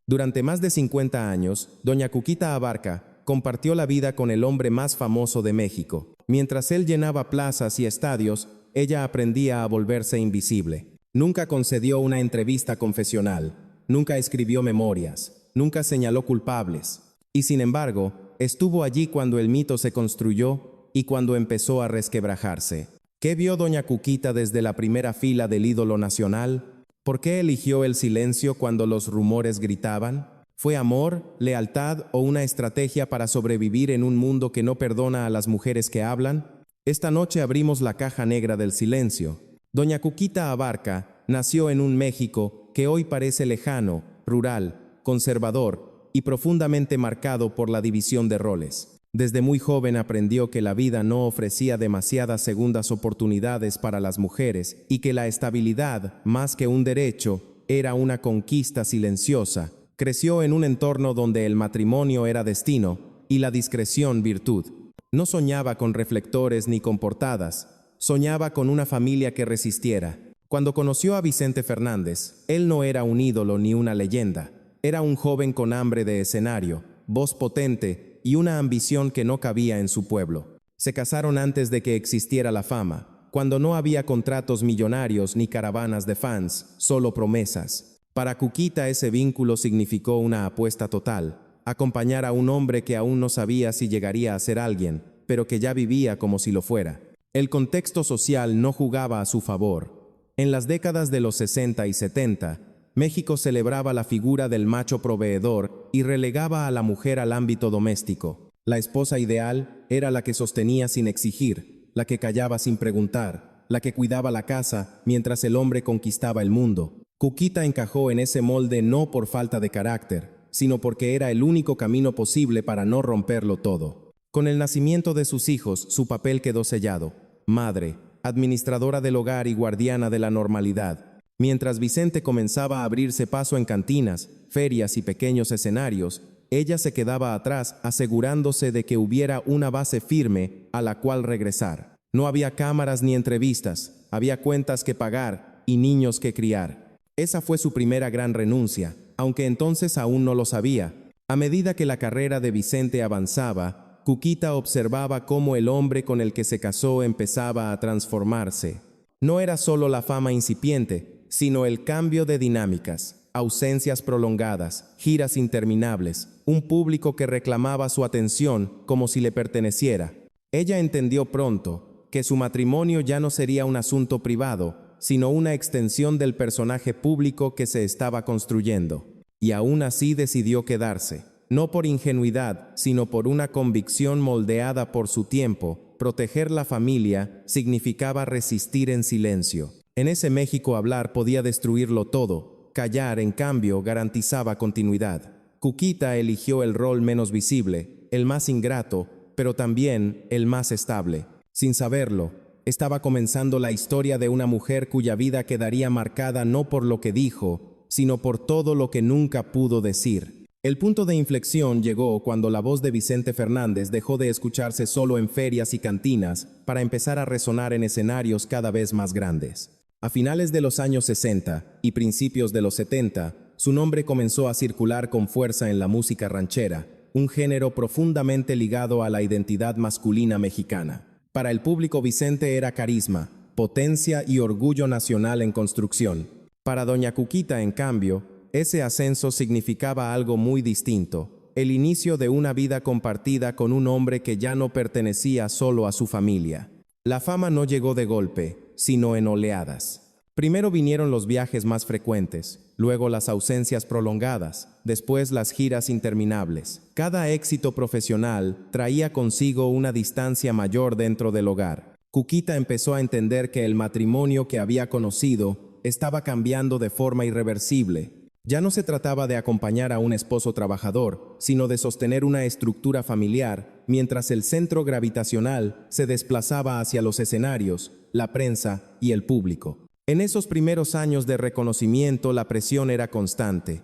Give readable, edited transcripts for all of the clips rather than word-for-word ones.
Durante más de 50 años, doña Cuquita Abarca compartió la vida con el hombre más famoso de México. Mientras él llenaba plazas y estadios, ella aprendía a volverse invisible. Nunca concedió una entrevista confesional, nunca escribió memorias, nunca señaló culpables. Y sin embargo, estuvo allí cuando el mito se construyó y cuando empezó a resquebrajarse. ¿Qué vio doña Cuquita desde la primera fila del ídolo nacional? ¿Por qué eligió el silencio cuando los rumores gritaban? ¿Fue amor, lealtad o una estrategia para sobrevivir en un mundo que no perdona a las mujeres que hablan? Esta noche abrimos la caja negra del silencio. Doña Cuquita Abarca nació en un México que hoy parece lejano, rural, conservador y profundamente marcado por la división de roles. Desde muy joven aprendió que la vida no ofrecía demasiadas segundas oportunidades para las mujeres y que la estabilidad, más que un derecho, era una conquista silenciosa. Creció en un entorno donde el matrimonio era destino y la discreción virtud. No soñaba con reflectores ni con portadas, soñaba con una familia que resistiera. Cuando conoció a Vicente Fernández, él no era un ídolo ni una leyenda. Era un joven con hambre de escenario, voz potente y una ambición que no cabía en su pueblo. Se casaron antes de que existiera la fama, cuando no había contratos millonarios ni caravanas de fans, solo promesas. Para Cuquita ese vínculo significó una apuesta total, acompañar a un hombre que aún no sabía si llegaría a ser alguien, pero que ya vivía como si lo fuera. El contexto social no jugaba a su favor. En las décadas de los 60 y 70, México celebraba la figura del macho proveedor y relegaba a la mujer al ámbito doméstico. La esposa ideal era la que sostenía sin exigir, la que callaba sin preguntar, la que cuidaba la casa mientras el hombre conquistaba el mundo. Cuquita encajó en ese molde no por falta de carácter, sino porque era el único camino posible para no romperlo todo. Con el nacimiento de sus hijos, su papel quedó sellado. Madre, administradora del hogar y guardiana de la normalidad. Mientras Vicente comenzaba a abrirse paso en cantinas, ferias y pequeños escenarios, ella se quedaba atrás asegurándose de que hubiera una base firme a la cual regresar. No había cámaras ni entrevistas, había cuentas que pagar y niños que criar. Esa fue su primera gran renuncia, aunque entonces aún no lo sabía. A medida que la carrera de Vicente avanzaba, Cuquita observaba cómo el hombre con el que se casó empezaba a transformarse. No era solo la fama incipiente, sino el cambio de dinámicas, ausencias prolongadas, giras interminables, un público que reclamaba su atención como si le perteneciera. Ella entendió pronto que su matrimonio ya no sería un asunto privado, sino una extensión del personaje público que se estaba construyendo. Y aún así decidió quedarse, no por ingenuidad, sino por una convicción moldeada por su tiempo. Proteger la familia significaba resistir en silencio. En ese México hablar podía destruirlo todo, callar, en cambio, garantizaba continuidad. Cuquita eligió el rol menos visible, el más ingrato, pero también el más estable. Sin saberlo, estaba comenzando la historia de una mujer cuya vida quedaría marcada no por lo que dijo, sino por todo lo que nunca pudo decir. El punto de inflexión llegó cuando la voz de Vicente Fernández dejó de escucharse solo en ferias y cantinas para empezar a resonar en escenarios cada vez más grandes. A finales de los años 60 y principios de los 70, su nombre comenzó a circular con fuerza en la música ranchera, un género profundamente ligado a la identidad masculina mexicana. Para el público, Vicente era carisma, potencia y orgullo nacional en construcción. Para doña Cuquita, en cambio, ese ascenso significaba algo muy distinto, el inicio de una vida compartida con un hombre que ya no pertenecía solo a su familia. La fama no llegó de golpe, sino en oleadas. Primero vinieron los viajes más frecuentes, luego las ausencias prolongadas, después las giras interminables. Cada éxito profesional traía consigo una distancia mayor dentro del hogar. Cuquita empezó a entender que el matrimonio que había conocido estaba cambiando de forma irreversible. Ya no se trataba de acompañar a un esposo trabajador, sino de sostener una estructura familiar, mientras el centro gravitacional se desplazaba hacia los escenarios, la prensa y el público. En esos primeros años de reconocimiento, la presión era constante.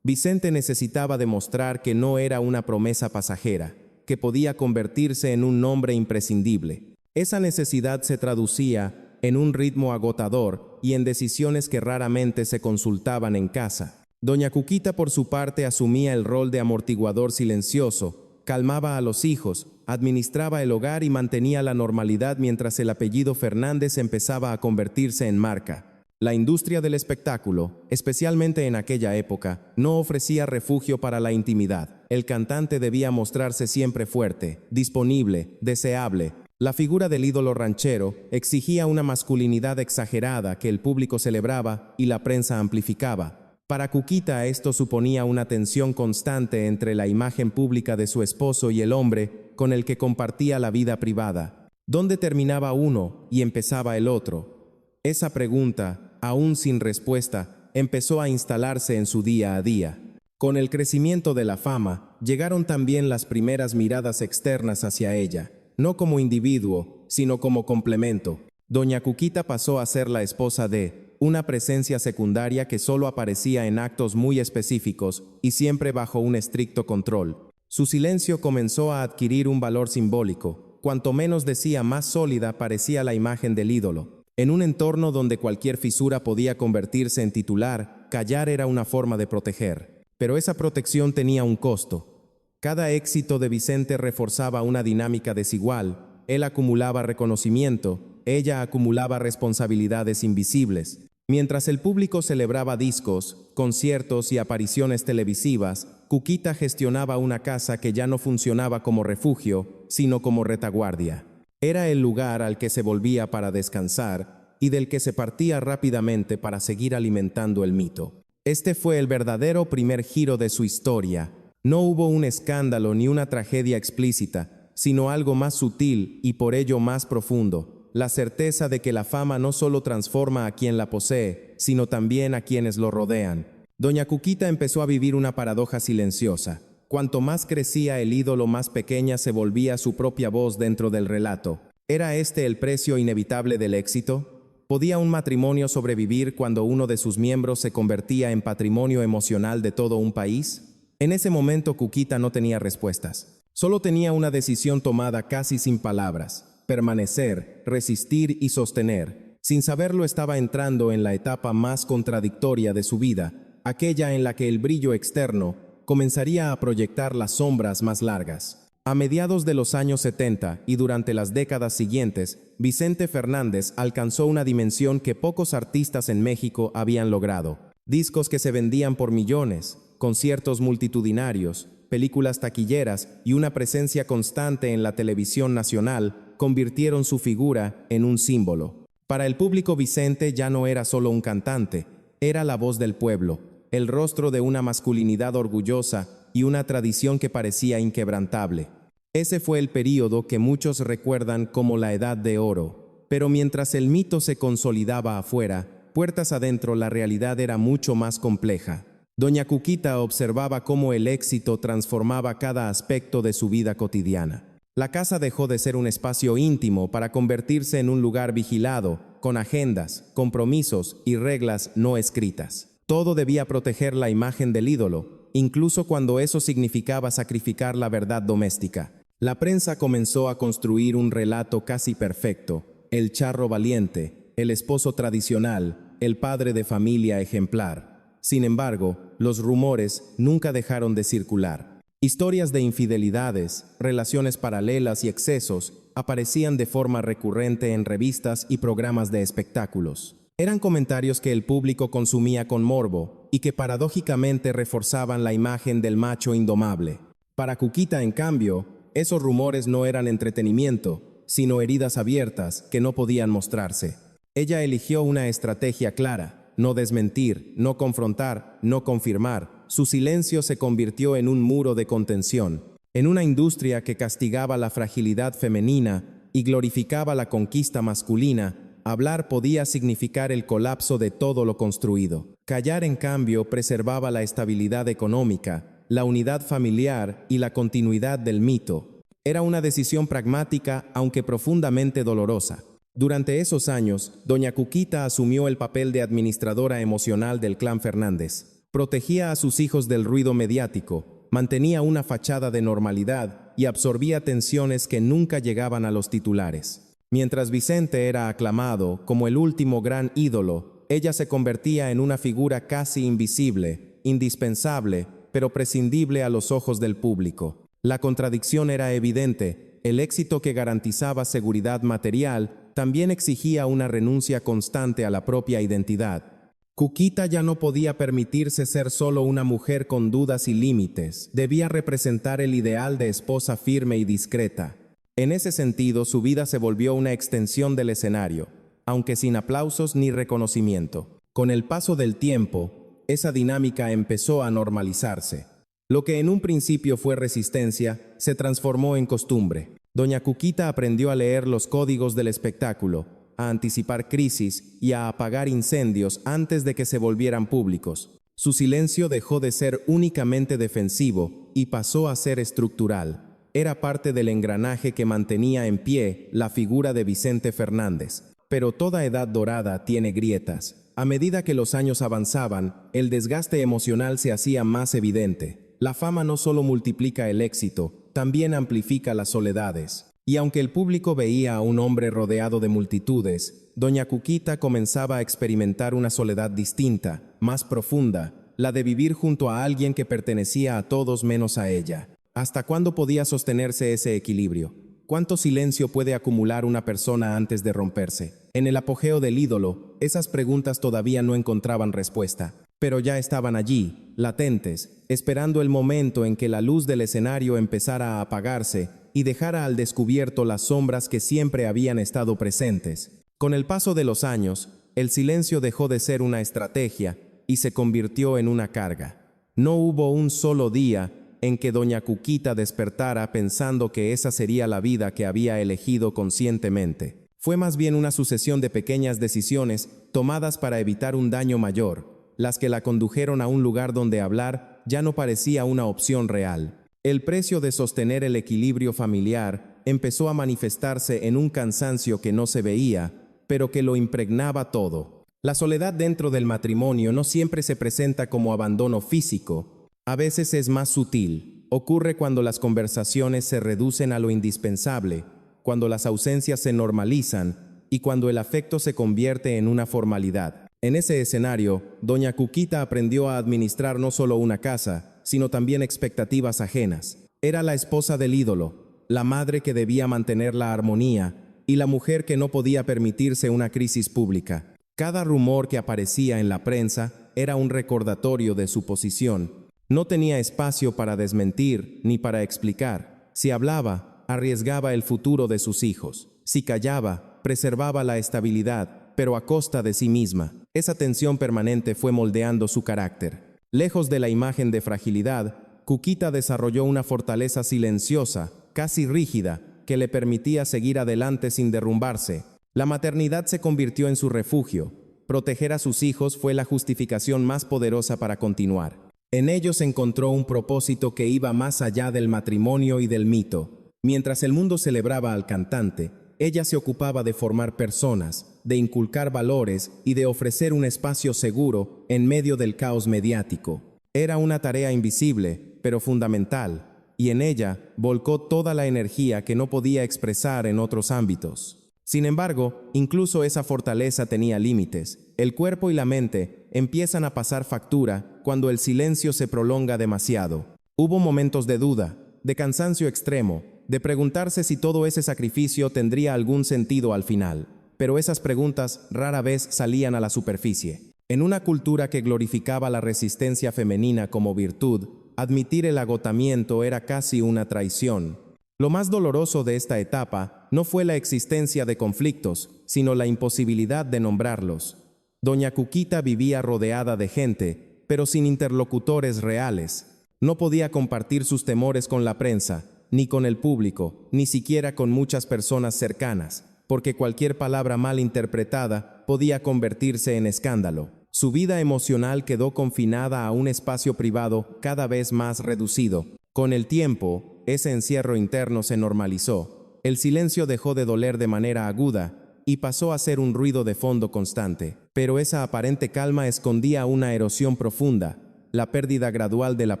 Vicente necesitaba demostrar que no era una promesa pasajera, que podía convertirse en un nombre imprescindible. Esa necesidad se traducía en un ritmo agotador y en decisiones que raramente se consultaban en casa. Doña Cuquita, por su parte, asumía el rol de amortiguador silencioso, calmaba a los hijos, administraba el hogar y mantenía la normalidad mientras el apellido Fernández empezaba a convertirse en marca. La industria del espectáculo, especialmente en aquella época, no ofrecía refugio para la intimidad. El cantante debía mostrarse siempre fuerte, disponible, deseable. La figura del ídolo ranchero exigía una masculinidad exagerada que el público celebraba y la prensa amplificaba. Para Cuquita esto suponía una tensión constante entre la imagen pública de su esposo y el hombre con el que compartía la vida privada. ¿Dónde terminaba uno y empezaba el otro? Esa pregunta, aún sin respuesta, empezó a instalarse en su día a día. Con el crecimiento de la fama, llegaron también las primeras miradas externas hacia ella, no como individuo, sino como complemento. Doña Cuquita pasó a ser la esposa de una presencia secundaria que solo aparecía en actos muy específicos y siempre bajo un estricto control. Su silencio comenzó a adquirir un valor simbólico. Cuanto menos decía, más sólida parecía la imagen del ídolo. En un entorno donde cualquier fisura podía convertirse en titular, callar era una forma de proteger. Pero esa protección tenía un costo. Cada éxito de Vicente reforzaba una dinámica desigual. Él acumulaba reconocimiento, ella acumulaba responsabilidades invisibles. Mientras el público celebraba discos, conciertos y apariciones televisivas, Cuquita gestionaba una casa que ya no funcionaba como refugio, sino como retaguardia. Era el lugar al que se volvía para descansar y del que se partía rápidamente para seguir alimentando el mito. Este fue el verdadero primer giro de su historia. No hubo un escándalo ni una tragedia explícita, sino algo más sutil y por ello más profundo. La certeza de que la fama no solo transforma a quien la posee, sino también a quienes lo rodean. Doña Cuquita empezó a vivir una paradoja silenciosa. Cuanto más crecía el ídolo, más pequeña se volvía su propia voz dentro del relato. ¿Era este el precio inevitable del éxito? ¿Podía un matrimonio sobrevivir cuando uno de sus miembros se convertía en patrimonio emocional de todo un país? En ese momento Cuquita no tenía respuestas. Solo tenía una decisión tomada casi sin palabras. Permanecer, resistir y sostener. Sin saberlo estaba entrando en la etapa más contradictoria de su vida, aquella en la que el brillo externo comenzaría a proyectar las sombras más largas. A mediados de los años 70 y durante las décadas siguientes, Vicente Fernández alcanzó una dimensión que pocos artistas en México habían logrado. Discos que se vendían por millones, conciertos multitudinarios, películas taquilleras y una presencia constante en la televisión nacional convirtieron su figura en un símbolo. Para el público, Vicente ya no era solo un cantante, era la voz del pueblo, el rostro de una masculinidad orgullosa y una tradición que parecía inquebrantable. Ese fue el período que muchos recuerdan como la Edad de Oro. Pero mientras el mito se consolidaba afuera, puertas adentro la realidad era mucho más compleja. Doña Cuquita observaba cómo el éxito transformaba cada aspecto de su vida cotidiana. La casa dejó de ser un espacio íntimo para convertirse en un lugar vigilado, con agendas, compromisos y reglas no escritas. Todo debía proteger la imagen del ídolo, incluso cuando eso significaba sacrificar la verdad doméstica. La prensa comenzó a construir un relato casi perfecto: el charro valiente, el esposo tradicional, el padre de familia ejemplar. Sin embargo, los rumores nunca dejaron de circular. Historias de infidelidades, relaciones paralelas y excesos aparecían de forma recurrente en revistas y programas de espectáculos. Eran comentarios que el público consumía con morbo y que paradójicamente reforzaban la imagen del macho indomable. Para Cuquita, en cambio, esos rumores no eran entretenimiento, sino heridas abiertas que no podían mostrarse. Ella eligió una estrategia clara: no desmentir, no confrontar, no confirmar. Su silencio se convirtió en un muro de contención. En una industria que castigaba la fragilidad femenina y glorificaba la conquista masculina, hablar podía significar el colapso de todo lo construido. Callar, en cambio, preservaba la estabilidad económica, la unidad familiar y la continuidad del mito. Era una decisión pragmática, aunque profundamente dolorosa. Durante esos años, doña Cuquita asumió el papel de administradora emocional del clan Fernández. Protegía a sus hijos del ruido mediático, mantenía una fachada de normalidad y absorbía tensiones que nunca llegaban a los titulares. Mientras Vicente era aclamado como el último gran ídolo, ella se convertía en una figura casi invisible, indispensable, pero prescindible a los ojos del público. La contradicción era evidente. El éxito que garantizaba seguridad material también exigía una renuncia constante a la propia identidad. Cuquita ya no podía permitirse ser solo una mujer con dudas y límites. Debía representar el ideal de esposa firme y discreta. En ese sentido, su vida se volvió una extensión del escenario, aunque sin aplausos ni reconocimiento. Con el paso del tiempo, esa dinámica empezó a normalizarse. Lo que en un principio fue resistencia, se transformó en costumbre. Doña Cuquita aprendió a leer los códigos del espectáculo, a anticipar crisis y a apagar incendios antes de que se volvieran públicos. Su silencio dejó de ser únicamente defensivo y pasó a ser estructural. Era parte del engranaje que mantenía en pie la figura de Vicente Fernández. Pero toda edad dorada tiene grietas. A medida que los años avanzaban, el desgaste emocional se hacía más evidente. La fama no solo multiplica el éxito, también amplifica las soledades. Y aunque el público veía a un hombre rodeado de multitudes, doña Cuquita comenzaba a experimentar una soledad distinta, más profunda, la de vivir junto a alguien que pertenecía a todos menos a ella. ¿Hasta cuándo podía sostenerse ese equilibrio? ¿Cuánto silencio puede acumular una persona antes de romperse? En el apogeo del ídolo, esas preguntas todavía no encontraban respuesta, pero ya estaban allí, latentes, esperando el momento en que la luz del escenario empezara a apagarse y dejara al descubierto las sombras que siempre habían estado presentes. Con el paso de los años, el silencio dejó de ser una estrategia y se convirtió en una carga. No hubo un solo día en que doña Cuquita despertara pensando que esa sería la vida que había elegido conscientemente. Fue más bien una sucesión de pequeñas decisiones tomadas para evitar un daño mayor, las que la condujeron a un lugar donde hablar ya no parecía una opción real. El precio de sostener el equilibrio familiar empezó a manifestarse en un cansancio que no se veía, pero que lo impregnaba todo. La soledad dentro del matrimonio no siempre se presenta como abandono físico. A veces es más sutil. Ocurre cuando las conversaciones se reducen a lo indispensable, cuando las ausencias se normalizan y cuando el afecto se convierte en una formalidad. En ese escenario, doña Cuquita aprendió a administrar no solo una casa, sino también expectativas ajenas. Era la esposa del ídolo, la madre que debía mantener la armonía y la mujer que no podía permitirse una crisis pública. Cada rumor que aparecía en la prensa era un recordatorio de su posición. No tenía espacio para desmentir ni para explicar. Si hablaba, arriesgaba el futuro de sus hijos. Si callaba, preservaba la estabilidad, pero a costa de sí misma. Esa tensión permanente fue moldeando su carácter. Lejos de la imagen de fragilidad, Cuquita desarrolló una fortaleza silenciosa, casi rígida, que le permitía seguir adelante sin derrumbarse. La maternidad se convirtió en su refugio. Proteger a sus hijos fue la justificación más poderosa para continuar. En ellos encontró un propósito que iba más allá del matrimonio y del mito. Mientras el mundo celebraba al cantante, ella se ocupaba de formar personas, de inculcar valores y de ofrecer un espacio seguro en medio del caos mediático. Era una tarea invisible, pero fundamental, y en ella volcó toda la energía que no podía expresar en otros ámbitos. Sin embargo, incluso esa fortaleza tenía límites. El cuerpo y la mente empiezan a pasar factura cuando el silencio se prolonga demasiado. Hubo momentos de duda, de cansancio extremo, de preguntarse si todo ese sacrificio tendría algún sentido al final. Pero esas preguntas rara vez salían a la superficie. En una cultura que glorificaba la resistencia femenina como virtud, admitir el agotamiento era casi una traición. Lo más doloroso de esta etapa no fue la existencia de conflictos, sino la imposibilidad de nombrarlos. Doña Cuquita vivía rodeada de gente, pero sin interlocutores reales. No podía compartir sus temores con la prensa, ni con el público, ni siquiera con muchas personas cercanas, porque cualquier palabra mal interpretada podía convertirse en escándalo. Su vida emocional quedó confinada a un espacio privado cada vez más reducido. Con el tiempo, ese encierro interno se normalizó. El silencio dejó de doler de manera aguda y pasó a ser un ruido de fondo constante. Pero esa aparente calma escondía una erosión profunda, la pérdida gradual de la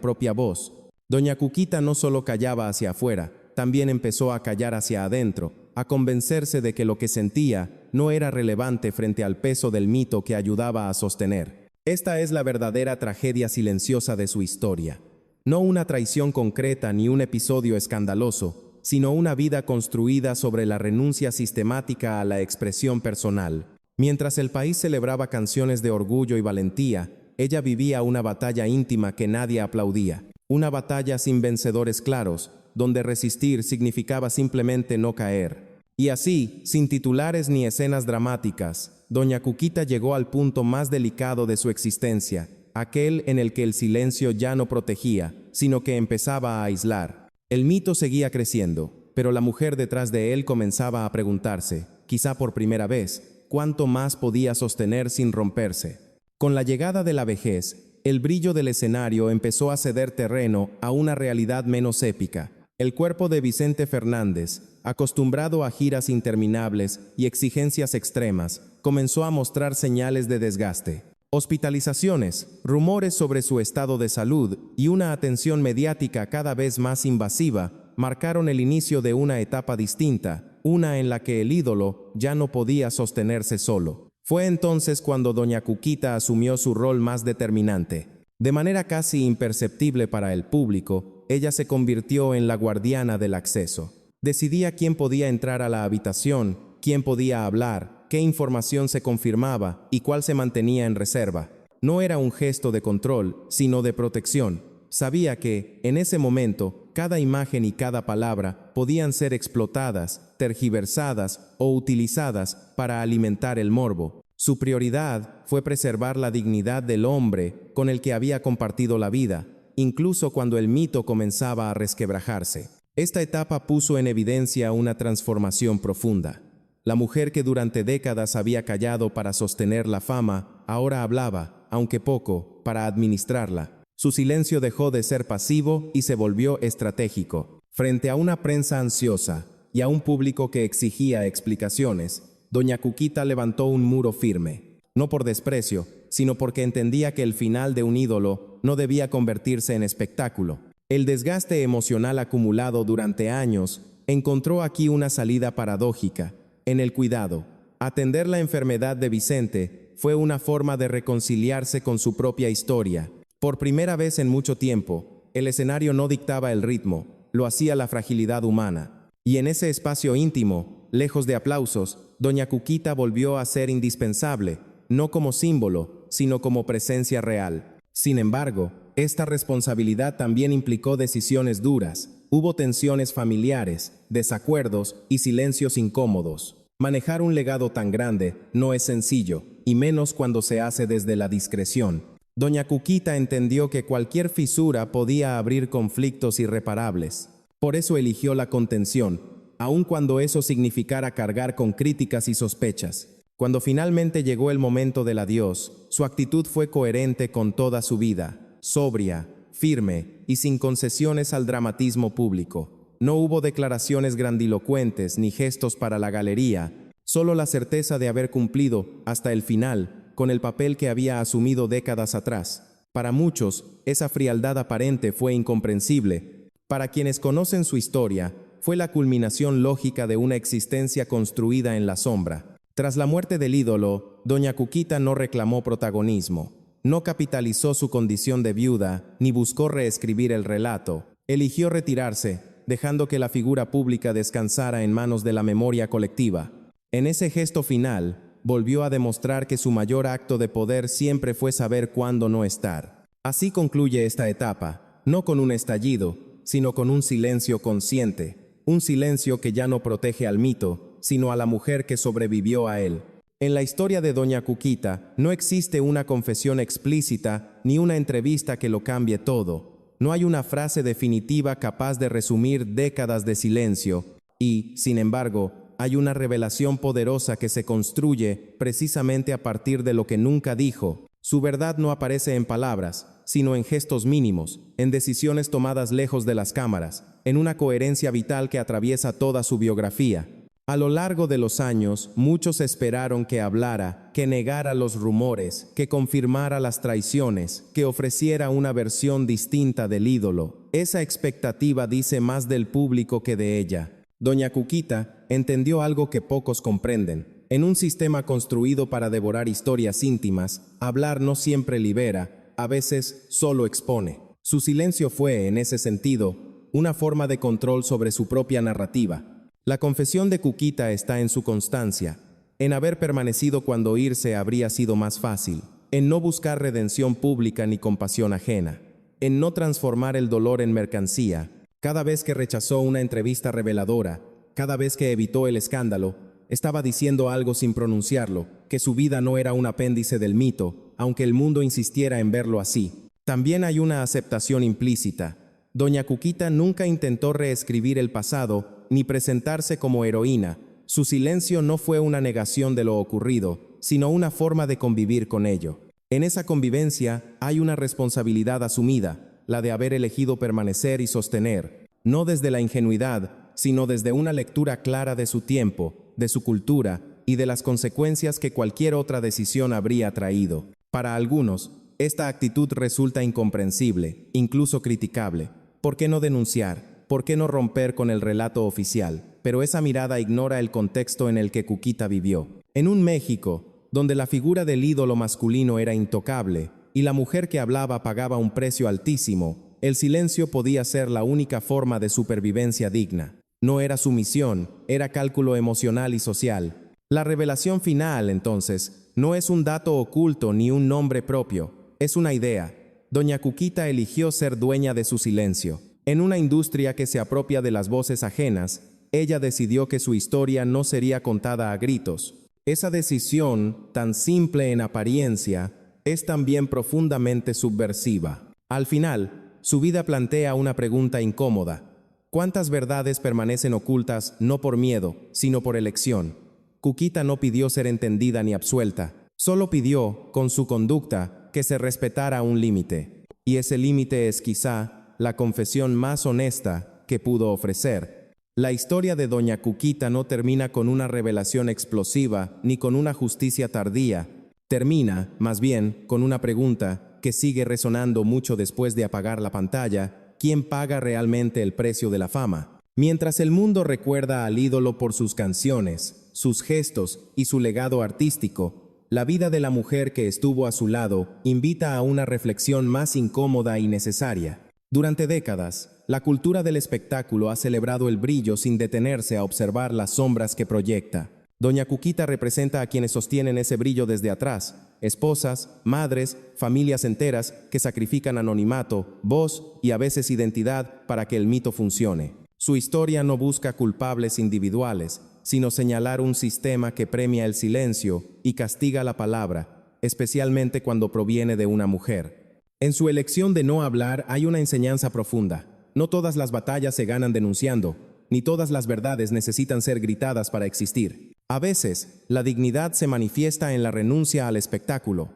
propia voz. Doña Cuquita no solo callaba hacia afuera, también empezó a callar hacia adentro, a convencerse de que lo que sentía no era relevante frente al peso del mito que ayudaba a sostener. Esta es la verdadera tragedia silenciosa de su historia. No una traición concreta ni un episodio escandaloso, sino una vida construida sobre la renuncia sistemática a la expresión personal. Mientras el país celebraba canciones de orgullo y valentía, ella vivía una batalla íntima que nadie aplaudía. Una batalla sin vencedores claros, donde resistir significaba simplemente no caer. Y así, sin titulares ni escenas dramáticas, doña Cuquita llegó al punto más delicado de su existencia, aquel en el que el silencio ya no protegía, sino que empezaba a aislar. El mito seguía creciendo, pero la mujer detrás de él comenzaba a preguntarse, quizá por primera vez, cuánto más podía sostener sin romperse. Con la llegada de la vejez, el brillo del escenario empezó a ceder terreno a una realidad menos épica. El cuerpo de Vicente Fernández, acostumbrado a giras interminables y exigencias extremas, comenzó a mostrar señales de desgaste. Hospitalizaciones, rumores sobre su estado de salud y una atención mediática cada vez más invasiva marcaron el inicio de una etapa distinta, una en la que el ídolo ya no podía sostenerse solo. Fue entonces cuando doña Cuquita asumió su rol más determinante. De manera casi imperceptible para el público, ella se convirtió en la guardiana del acceso. Decidía quién podía entrar a la habitación, quién podía hablar, qué información se confirmaba y cuál se mantenía en reserva. No era un gesto de control, sino de protección. Sabía que, en ese momento, cada imagen y cada palabra podían ser explotadas, tergiversadas o utilizadas para alimentar el morbo. Su prioridad fue preservar la dignidad del hombre con el que había compartido la vida, incluso cuando el mito comenzaba a resquebrajarse. Esta etapa puso en evidencia una transformación profunda. La mujer que durante décadas había callado para sostener la fama, ahora hablaba, aunque poco, para administrarla. Su silencio dejó de ser pasivo y se volvió estratégico. Frente a una prensa ansiosa y a un público que exigía explicaciones, doña Cuquita levantó un muro firme. No por desprecio, sino porque entendía que el final de un ídolo no debía convertirse en espectáculo. El desgaste emocional acumulado durante años encontró aquí una salida paradójica. En el cuidado. Atender la enfermedad de Vicente fue una forma de reconciliarse con su propia historia. Por primera vez en mucho tiempo, el escenario no dictaba el ritmo, lo hacía la fragilidad humana. Y en ese espacio íntimo, lejos de aplausos, doña Cuquita volvió a ser indispensable, no como símbolo, sino como presencia real. Sin embargo, esta responsabilidad también implicó decisiones duras. Hubo tensiones familiares, desacuerdos y silencios incómodos. Manejar un legado tan grande no es sencillo, y menos cuando se hace desde la discreción. Doña Cuquita entendió que cualquier fisura podía abrir conflictos irreparables. Por eso eligió la contención, aun cuando eso significara cargar con críticas y sospechas. Cuando finalmente llegó el momento del adiós, su actitud fue coherente con toda su vida, sobria, firme y sin concesiones al dramatismo público. No hubo declaraciones grandilocuentes ni gestos para la galería, solo la certeza de haber cumplido, hasta el final, con el papel que había asumido décadas atrás. Para muchos, esa frialdad aparente fue incomprensible. Para quienes conocen su historia, fue la culminación lógica de una existencia construida en la sombra. Tras la muerte del ídolo, doña Cuquita no reclamó protagonismo. No capitalizó su condición de viuda, ni buscó reescribir el relato. Eligió retirarse, dejando que la figura pública descansara en manos de la memoria colectiva. En ese gesto final, volvió a demostrar que su mayor acto de poder siempre fue saber cuándo no estar. Así concluye esta etapa, no con un estallido, sino con un silencio consciente, un silencio que ya no protege al mito, sino a la mujer que sobrevivió a él. En la historia de doña Cuquita no existe una confesión explícita ni una entrevista que lo cambie todo. No hay una frase definitiva capaz de resumir décadas de silencio y, sin embargo, hay una revelación poderosa que se construye precisamente a partir de lo que nunca dijo. Su verdad no aparece en palabras, sino en gestos mínimos, en decisiones tomadas lejos de las cámaras, en una coherencia vital que atraviesa toda su biografía. A lo largo de los años, muchos esperaron que hablara, que negara los rumores, que confirmara las traiciones, que ofreciera una versión distinta del ídolo. Esa expectativa dice más del público que de ella. Doña Cuquita entendió algo que pocos comprenden. En un sistema construido para devorar historias íntimas, hablar no siempre libera, a veces solo expone. Su silencio fue, en ese sentido, una forma de control sobre su propia narrativa. La confesión de Cuquita está en su constancia, en haber permanecido cuando irse habría sido más fácil, en no buscar redención pública ni compasión ajena, en no transformar el dolor en mercancía. Cada vez que rechazó una entrevista reveladora, cada vez que evitó el escándalo, estaba diciendo algo sin pronunciarlo, que su vida no era un apéndice del mito, aunque el mundo insistiera en verlo así. También hay una aceptación implícita. Doña Cuquita nunca intentó reescribir el pasado, ni presentarse como heroína. Su silencio no fue una negación de lo ocurrido, sino una forma de convivir con ello. En esa convivencia hay una responsabilidad asumida, la de haber elegido permanecer y sostener, no desde la ingenuidad, sino desde una lectura clara de su tiempo, de su cultura y de las consecuencias que cualquier otra decisión habría traído. Para algunos, esta actitud resulta incomprensible, incluso criticable. ¿Por qué no denunciar? ¿Por qué no romper con el relato oficial? Pero esa mirada ignora el contexto en el que Cuquita vivió. En un México, donde la figura del ídolo masculino era intocable y la mujer que hablaba pagaba un precio altísimo, el silencio podía ser la única forma de supervivencia digna. No era sumisión, era cálculo emocional y social. La revelación final, entonces, no es un dato oculto ni un nombre propio, es una idea. Doña Cuquita eligió ser dueña de su silencio. En una industria que se apropia de las voces ajenas, ella decidió que su historia no sería contada a gritos. Esa decisión, tan simple en apariencia, es también profundamente subversiva. Al final, su vida plantea una pregunta incómoda. ¿Cuántas verdades permanecen ocultas no por miedo, sino por elección? Cuquita no pidió ser entendida ni absuelta, solo pidió, con su conducta, que se respetara un límite. Y ese límite es quizá la confesión más honesta que pudo ofrecer. La historia de Doña Cuquita no termina con una revelación explosiva ni con una justicia tardía. Termina, más bien, con una pregunta que sigue resonando mucho después de apagar la pantalla: ¿quién paga realmente el precio de la fama? Mientras el mundo recuerda al ídolo por sus canciones, sus gestos y su legado artístico, la vida de la mujer que estuvo a su lado invita a una reflexión más incómoda y necesaria. Durante décadas, la cultura del espectáculo ha celebrado el brillo sin detenerse a observar las sombras que proyecta. Doña Cuquita representa a quienes sostienen ese brillo desde atrás: esposas, madres, familias enteras que sacrifican anonimato, voz y a veces identidad para que el mito funcione. Su historia no busca culpables individuales, sino señalar un sistema que premia el silencio y castiga la palabra, especialmente cuando proviene de una mujer. En su elección de no hablar hay una enseñanza profunda. No todas las batallas se ganan denunciando, ni todas las verdades necesitan ser gritadas para existir. A veces, la dignidad se manifiesta en la renuncia al espectáculo,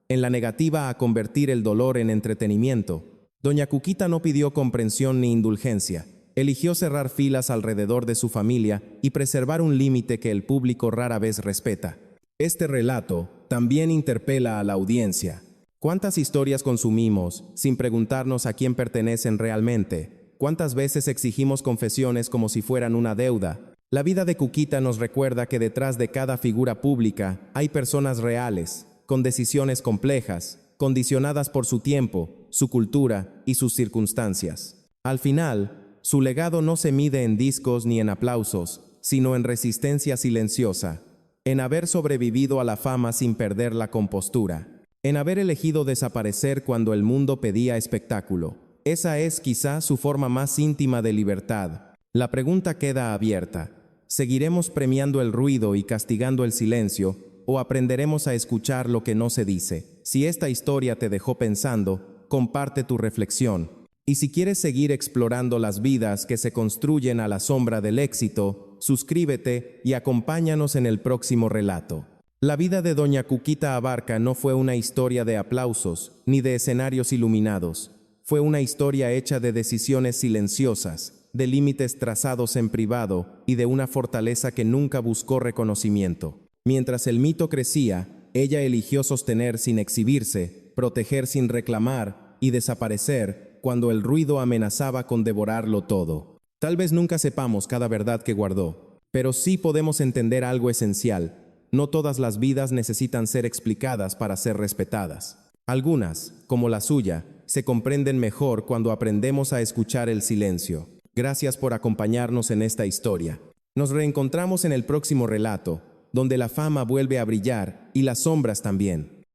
en la negativa a convertir el dolor en entretenimiento. Doña Cuquita no pidió comprensión ni indulgencia. Eligió cerrar filas alrededor de su familia y preservar un límite que el público rara vez respeta. Este relato también interpela a la audiencia. ¿Cuántas historias consumimos sin preguntarnos a quién pertenecen realmente? ¿Cuántas veces exigimos confesiones como si fueran una deuda? La vida de Cuquita nos recuerda que detrás de cada figura pública hay personas reales, con decisiones complejas, condicionadas por su tiempo, su cultura y sus circunstancias. Al final, su legado no se mide en discos ni en aplausos, sino en resistencia silenciosa, en haber sobrevivido a la fama sin perder la compostura, en haber elegido desaparecer cuando el mundo pedía espectáculo. Esa es quizá su forma más íntima de libertad. La pregunta queda abierta. ¿Seguiremos premiando el ruido y castigando el silencio, o aprenderemos a escuchar lo que no se dice? Si esta historia te dejó pensando, comparte tu reflexión. Y si quieres seguir explorando las vidas que se construyen a la sombra del éxito, suscríbete y acompáñanos en el próximo relato. La vida de Doña Cuquita Abarca no fue una historia de aplausos, ni de escenarios iluminados. Fue una historia hecha de decisiones silenciosas, de límites trazados en privado y de una fortaleza que nunca buscó reconocimiento. Mientras el mito crecía, ella eligió sostener sin exhibirse, proteger sin reclamar y desaparecer cuando el ruido amenazaba con devorarlo todo. Tal vez nunca sepamos cada verdad que guardó, pero sí podemos entender algo esencial. No todas las vidas necesitan ser explicadas para ser respetadas. Algunas, como la suya, se comprenden mejor cuando aprendemos a escuchar el silencio. Gracias por acompañarnos en esta historia. Nos reencontramos en el próximo relato, donde la fama vuelve a brillar y las sombras también.